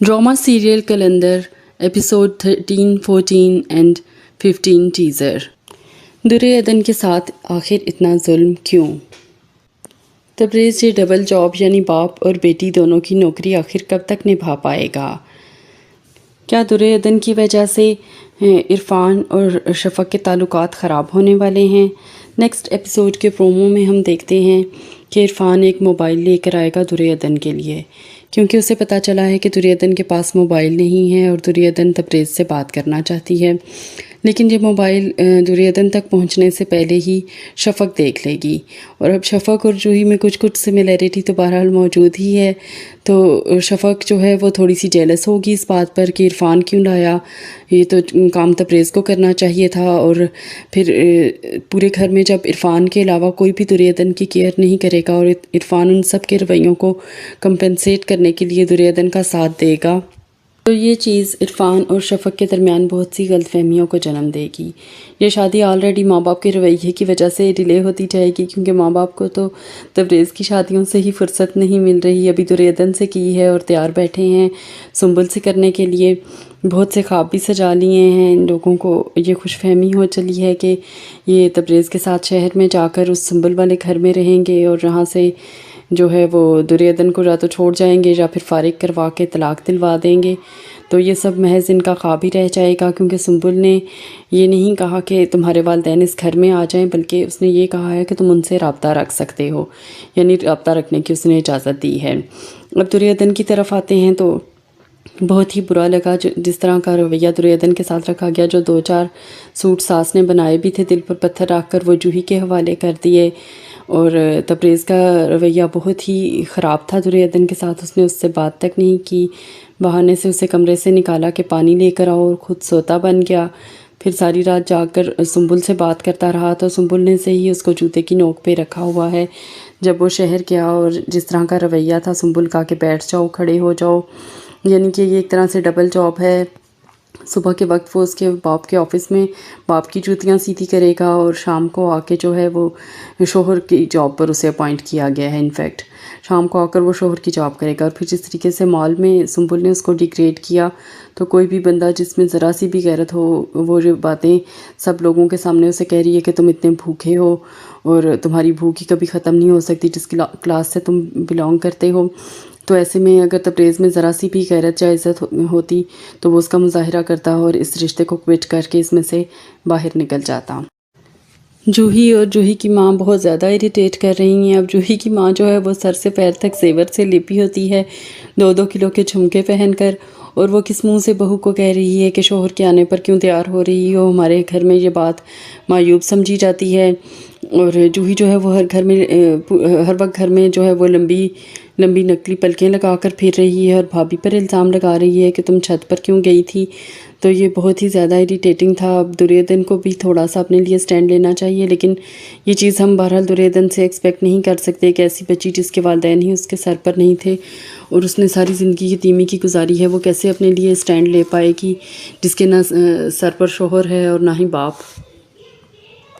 Drama serial calendar episode 13, 14 and 15 teaser. Duryodhan के साथ आखिर इतना जुल्म क्यों? तबरेज़ ये डबल जॉब यानी बाप और बेटी दोनों की नौकरी आखिर कब तक निभा पाएगा? क्या दुर्योधन की वजह से इरफान और शफक के ताल्लुकात ख़राब होने वाले हैं? नेक्स्ट एपिसोड के प्रोमो में हम देखते हैं कि इरफान एक मोबाइल लेकर आएगा दुर्योधन के लिए, क्योंकि उसे पता चला है कि दुर्योधन के पास मोबाइल नहीं है और दुर्योधन तबरेज़ से बात करना चाहती है। लेकिन ये मोबाइल दुर्योधन तक पहुंचने से पहले ही शफक देख लेगी, और अब शफक और जूही में कुछ कुछ सिमिलैरिटी तो बहरहाल मौजूद ही है। तो शफक जो है वो थोड़ी सी जेलस होगी इस बात पर कि इरफान क्यों लाया, ये तो काम तबरेज़ को करना चाहिए था। और फिर पूरे घर में जब इरफान के अलावा कोई भी दुर्योधन की केयर नहीं करेगा और इरफान उन सब के रवैयों को कंपनसेट करने के लिए दुर्योधन का साथ देगा, तो ये चीज़ इरफान और शफक के दरमियान बहुत सी गलतफहमियों को जन्म देगी। ये शादी ऑलरेडी माँ बाप के रवैये की वजह से डिले होती जाएगी, क्योंकि माँ बाप को तो तबरेज़ की शादियों से ही फुर्सत नहीं मिल रही। अभी दुर्योधन से की है और तैयार बैठे हैं सुंबल से करने के लिए। बहुत से ख्वाब भी सजा लिए हैं। इन लोगों को ये खुशफहमी हो चली है कि ये तबरेज़ के साथ शहर में जाकर उस सुंबल वाले घर में रहेंगे और यहाँ से जो है वो दुर्योधन को या तो छोड़ जाएंगे या फिर फारिग करवा के तलाक दिलवा देंगे। तो ये सब महज इनका ख्वाब ही रह जाएगा, क्योंकि सुंबुल ने ये नहीं कहा कि तुम्हारे वालिदैन इस घर में आ जाएं, बल्कि उसने ये कहा है कि तुम उनसे रब्ता रख सकते हो, यानी रब्ता रखने की उसने इजाज़त दी है। अब दुर्योधन की तरफ आते हैं तो बहुत ही बुरा लगा जिस तरह का रवैया दुर्योधन के साथ रखा गया। जो 2-4 सूट सास ने बनाए भी थे दिल पर पत्थर रख कर, वो जूही के हवाले कर दिए। और तबरेज़ का रवैया बहुत ही ख़राब था दुर्योधन के साथ। उसने उससे बात तक नहीं की, बहाने से उसे कमरे से निकाला कि पानी लेकर आओ, और ख़ुद सोता बन गया। फिर सारी रात जाकर सुंबुल से बात करता रहा, तो सुंबुल ने से ही उसको जूते की नोक पे रखा हुआ है। जब वो शहर गया और जिस तरह का रवैया था सुंबुल का कि बैठ जाओ, खड़े हो जाओ, यानी कि ये एक तरह से डबल जॉब है। सुबह के वक्त वो उसके बाप के ऑफ़िस में बाप की जूतियाँ सीधी करेगा, और शाम को आके जो है वो शोहर की जॉब पर उसे अपॉइंट किया गया है। इनफैक्ट शाम को आकर वो शोहर की जॉब करेगा। और फिर जिस तरीके से मॉल में सुंबुल ने उसको डिग्रेड किया, तो कोई भी बंदा जिसमें ज़रा सी भी गैरत हो, वो जो बातें सब लोगों के सामने उसे कह रही है कि तुम इतने भूखे हो और तुम्हारी भूख ही कभी ख़त्म नहीं हो सकती जिस क्लास से तुम बिलोंग करते हो। तो ऐसे में अगर तबरेज़ में ज़रा सी भी गैरत या इज़्ज़त होती तो वो उसका मुज़ाहिरा करता और इस रिश्ते को क्विट करके इसमें से बाहर निकल जाता। जूही और जूही की माँ बहुत ज़्यादा इरिटेट कर रही हैं। अब जूही की माँ जो है वो सर से पैर तक जेवर से लिपी होती है, 2-2 किलो के झुमके पहनकर, और वो किस मुंह से बहू को कह रही है कि शोहर के आने पर क्यों तैयार हो रही हो, हमारे घर में ये बात मायूब समझी जाती है। और जूही जो है वो हर वक्त घर में जो है वो लंबी लंबी नकली पलकें लगा कर फिर रही है और भाभी पर इल्ज़ाम लगा रही है कि तुम छत पर क्यों गई थी। तो ये बहुत ही ज़्यादा इरिटेटिंग था। अब दुर्योधन को भी थोड़ा सा अपने लिए स्टैंड लेना चाहिए, लेकिन ये चीज़ हम बहरहाल दुर्योधन से एक्सपेक्ट नहीं कर सकते कि ऐसी बच्ची जिसके वालिदैन ही उसके सर पर नहीं थे और उसने सारी ज़िंदगी यतीमी की गुजारी है, वो कैसे अपने लिए स्टैंड ले पाएगी जिसके ना सर पर शोहर है और ना ही बाप।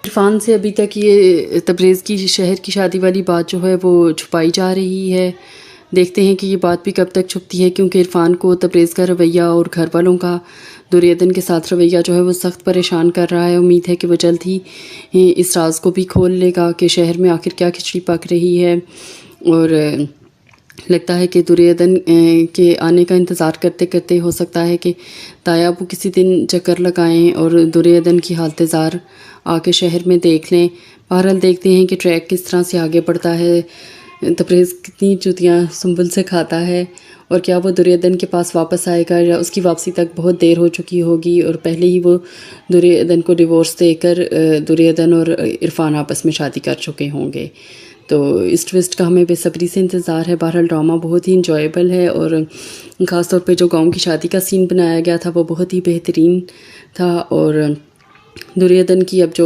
इरफान से अभी तक ये तबरेज़ की शहर की शादी वाली बात जो है वो छुपाई जा रही है। देखते हैं कि ये बात भी कब तक छुपती है, क्योंकि इरफान को तबरेज़ का रवैया और घर वालों का दुर्योधन के साथ रवैया जो है वो सख्त परेशान कर रहा है। उम्मीद है कि वो जल्द ही इस राज को भी खोल लेगा कि शहर में आखिर क्या खिचड़ी पक रही है। और लगता है कि दुर्योधन के आने का इंतज़ार करते करते हो सकता है कि ताया अबू किसी दिन चक्कर लगाएं और दुर्योधन की हालत ज़ार आके शहर में देख लें। बहरहाल देखते हैं कि ट्रैक किस तरह से आगे बढ़ता है, तबरेज़ कितनी जूतियाँ सुंबुल से खाता है, और क्या वो दुर्योधन के पास वापस आएगा या उसकी वापसी तक बहुत देर हो चुकी होगी और पहले ही वो दुर्योधन को डिवोर्स देकर दुर्योधन और इरफान आपस में शादी कर चुके होंगे। तो इस ट्विस्ट का हमें बेसब्री से इंतज़ार है। बहरहाल ड्रामा बहुत ही इंजॉयबल है, और ख़ास तौर पे जो गांव की शादी का सीन बनाया गया था वो बहुत ही बेहतरीन था। और दुर्योधन की अब जो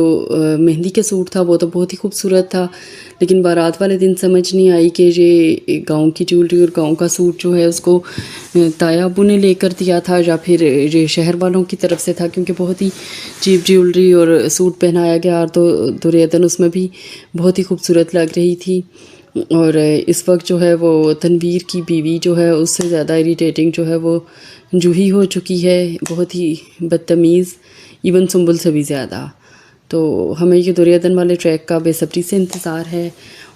मेहंदी के सूट था वो तो बहुत ही खूबसूरत था, लेकिन बारात वाले दिन समझ नहीं आई कि ये गांव की ज्वेलरी और गांव का सूट जो है उसको ताया अबू ने लेकर दिया था या फिर ये शहर वालों की तरफ से था, क्योंकि बहुत ही चीप ज्वेलरी और सूट पहनाया गया, और तो दुर्योधन उसमें भी बहुत ही खूबसूरत लग रही थी। اور اس وقت جو ہے وہ تنویر کی بیوی جو ہے اس سے زیادہ اریٹیٹنگ جو ہے وہ جوہی ہو چکی ہے، بہت ہی بدتمیز، ایون سنبل سے بھی زیادہ۔ تو ہمیں یہ دریادن والے ٹریک کا بے صبری سے انتظار ہے،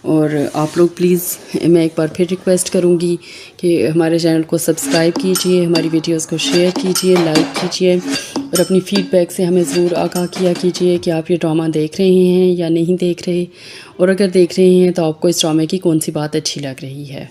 اور آپ لوگ پلیز، میں ایک بار پھر ریکویسٹ کروں گی کہ ہمارے چینل کو سبسکرائب کیجئے، ہماری ویڈیوز کو شیئر کیجئے، لائک کیجئے، اور اپنی فیڈ بیک سے ہمیں ضرور آگاہ کیا کیجئے کہ آپ یہ ڈرامہ دیکھ رہے ہیں یا نہیں دیکھ رہے، اور اگر دیکھ رہے ہیں تو آپ کو اس ڈرامے کی کون سی بات اچھی لگ رہی ہے۔